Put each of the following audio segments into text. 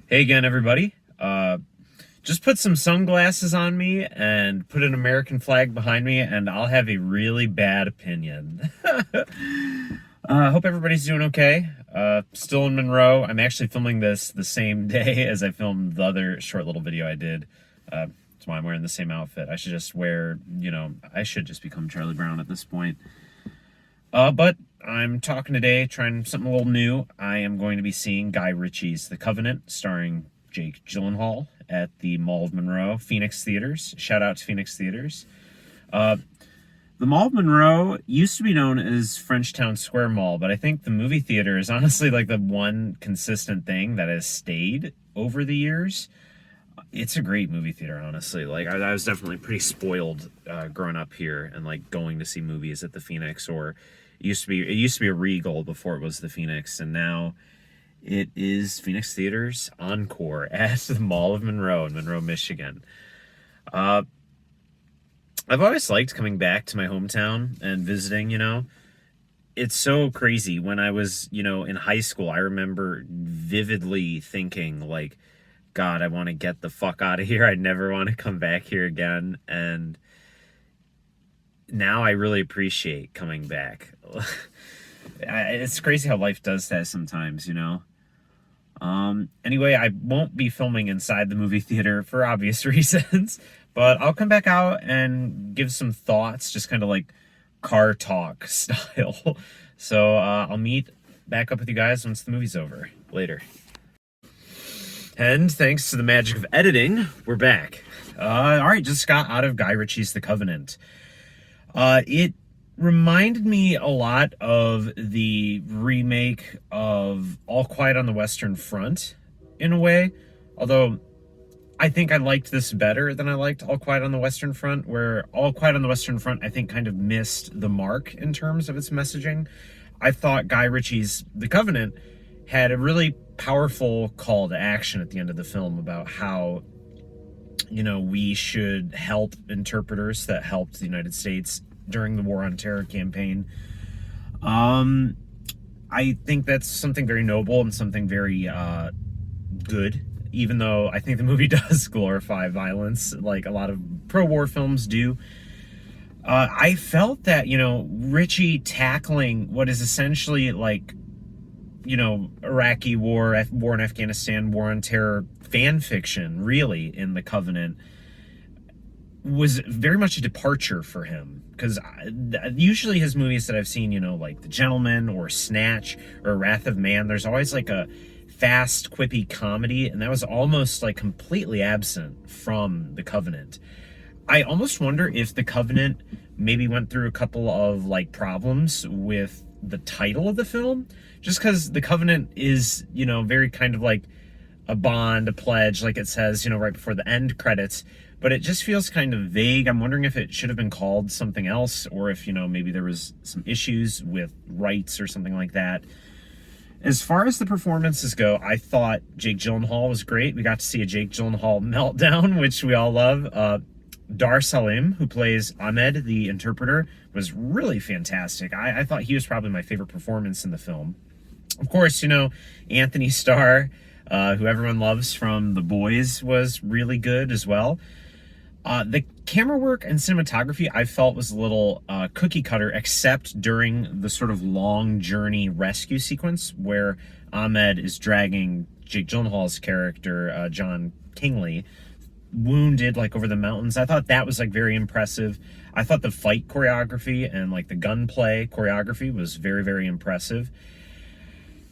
Hey again, everybody. Just put some sunglasses on me and put an American flag behind me, and I'll have a really bad opinion. Hope everybody's doing okay. Still in Monroe. I'm actually filming this the same day as I filmed the other short little video I did. That's why I'm wearing the same outfit. I should just wear, I should just become Charlie Brown at this point. But I'm talking today, trying something a little new. I am going to be seeing Guy Ritchie's The Covenant, starring Jake Gyllenhaal at the Mall of Monroe, Phoenix Theaters. Shout out to Phoenix Theaters. The Mall of Monroe used to be known as Frenchtown Square Mall, but I think the movie theater is honestly like the one consistent thing that has stayed over the years. It's a great movie theater, honestly. Like I was definitely pretty spoiled growing up here and like going to see movies at the Phoenix, or it used to be a Regal before it was the Phoenix, and now it is Phoenix Theaters Encore at the Mall of Monroe in Monroe, Michigan. Uh, I've always liked coming back to my hometown and visiting. It's so crazy. When I was, in high school, I remember vividly thinking like, God, I want to get the fuck out of here. I never want to come back here again. And now I really appreciate coming back. It's crazy how life does that sometimes. Anyway, I won't be filming inside the movie theater for obvious reasons, but I'll come back out and give some thoughts, just kind of like car talk style. So I'll meet back up with you guys once the movie's over. Later. And thanks to the magic of editing, we're back. All right, just got out of Guy Ritchie's The Covenant. It reminded me a lot of the remake of All Quiet on the Western Front, in a way. Although, I think I liked this better than I liked All Quiet on the Western Front, where All Quiet on the Western Front, I think, kind of missed the mark in terms of its messaging. I thought Guy Ritchie's The Covenant had a really powerful call to action at the end of the film about how, we should help interpreters that helped the United States during the War on Terror campaign. I think that's something very noble and something very good, even though I think the movie does glorify violence, like a lot of pro-war films do. I felt that, Ritchie tackling what is essentially like, Iraqi war, war in Afghanistan, war on terror fan fiction, really, in The Covenant, was very much a departure for him. Because usually his movies that I've seen, like The Gentleman or Snatch or Wrath of Man, there's always like a fast, quippy comedy, and that was almost like completely absent from The Covenant. I almost wonder if The Covenant maybe went through a couple of like problems with the title of the film, just because The Covenant is, very kind of like a bond, a pledge, like it says, right before the end credits, but it just feels kind of vague. I'm wondering if it should have been called something else, or if, maybe there was some issues with rights or something like that. As far as the performances go, I thought Jake Gyllenhaal was great. We got to see a Jake Gyllenhaal meltdown, which we all love. Dar Salim, who plays Ahmed, the interpreter, was really fantastic. I thought he was probably my favorite performance in the film. Of course, Anthony Starr, who everyone loves from The Boys, was really good as well. The camera work and cinematography I felt was a little cookie cutter, except during the sort of long journey rescue sequence where Ahmed is dragging Jake Gyllenhaal's character, John Kingley, wounded like over the mountains. I thought that was like very impressive. I thought the fight choreography and like the gunplay choreography was very, very impressive.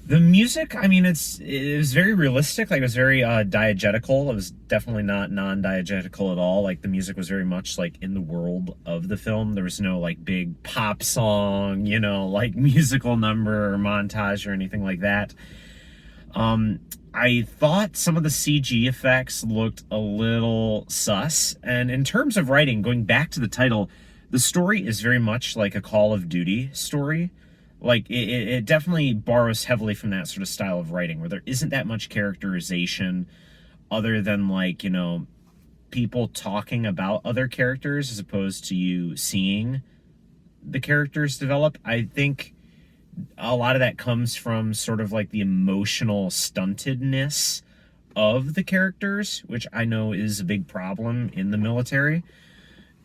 The music, I mean, it was very realistic. Like, it was very diegetical. It was definitely not non-diegetical at all. Like, the music was very much like in the world of the film. There was no like big pop song, like musical number or montage or anything like that. I thought some of the CG effects looked a little sus. And in terms of writing, going back to the title, the story is very much like a Call of Duty story. Like, it definitely borrows heavily from that sort of style of writing, where there isn't that much characterization other than, like, people talking about other characters as opposed to you seeing the characters develop. I think a lot of that comes from sort of like the emotional stuntedness of the characters, which I know is a big problem in the military.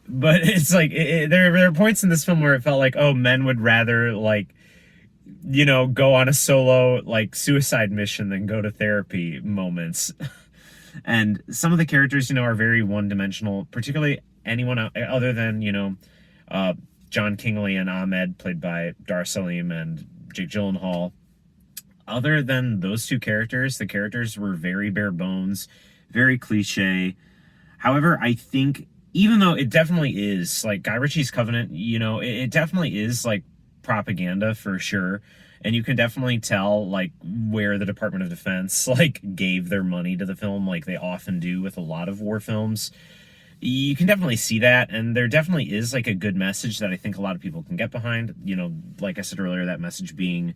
But it's like there are points in this film where it felt like, oh, men would rather like, you know, go on a solo like suicide mission than go to therapy moments. And some of the characters, you know, are very one-dimensional, particularly anyone other than, you know, uh, John Kingley and Ahmed, played by Dar Salim and Jake Gyllenhaal. Other than those two characters, the characters were very bare bones, very cliche. However, I think even though it definitely is like Guy Ritchie's Covenant, you know, it definitely is like propaganda for sure. And you can definitely tell like where the Department of Defense like gave their money to the film, like they often do with a lot of war films. You can definitely see that, and there definitely is like a good message that I think a lot of people can get behind. You know, like I said earlier, that message being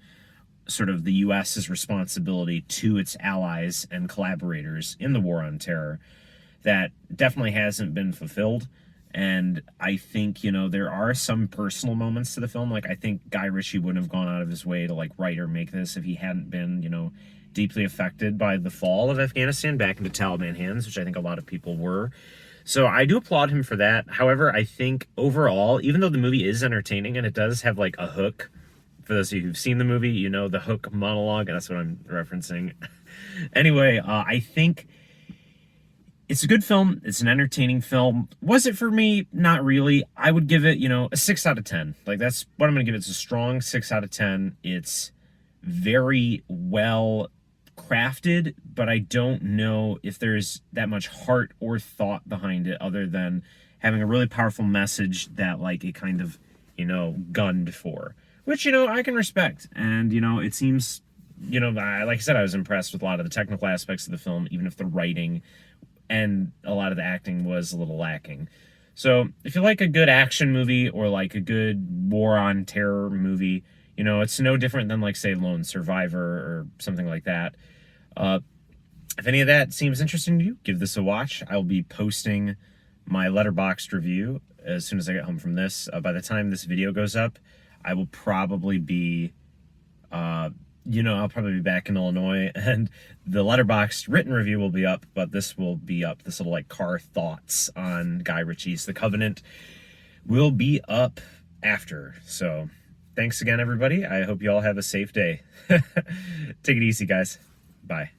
sort of the US's responsibility to its allies and collaborators in the war on terror that definitely hasn't been fulfilled. And I think, you know, there are some personal moments to the film. Like, I think Guy Ritchie wouldn't have gone out of his way to, like, write or make this if he hadn't been, you know, deeply affected by the fall of Afghanistan back into Taliban hands, which I think a lot of people were. So I do applaud him for that. However, I think overall, even though the movie is entertaining and it does have, like, a hook, for those of you who've seen the movie, you know the hook monologue, and that's what I'm referencing. Anyway, I think it's a good film. It's an entertaining film. Was it for me? Not really. I would give it, you know, a 6 out of 10. Like, that's what I'm going to give it. It's a strong 6 out of 10. It's very well crafted, but I don't know if there's that much heart or thought behind it other than having a really powerful message that, like, it kind of, you know, gunned for. Which, you know, I can respect. And, you know, it seems, you know, like I said, I was impressed with a lot of the technical aspects of the film, even if the writing and a lot of the acting was a little lacking. So if you like a good action movie or like a good war on terror movie, you know, it's no different than like, say, Lone Survivor or something like that. If any of that seems interesting to you, give this a watch. I'll be posting my Letterboxd review as soon as I get home from this. By the time this video goes up, I will probably be, I'll probably be back in Illinois, and the Letterboxd written review will be up, but this will be up. This little, like, car thoughts on Guy Ritchie's The Covenant will be up after. So, thanks again, everybody. I hope you all have a safe day. Take it easy, guys. Bye.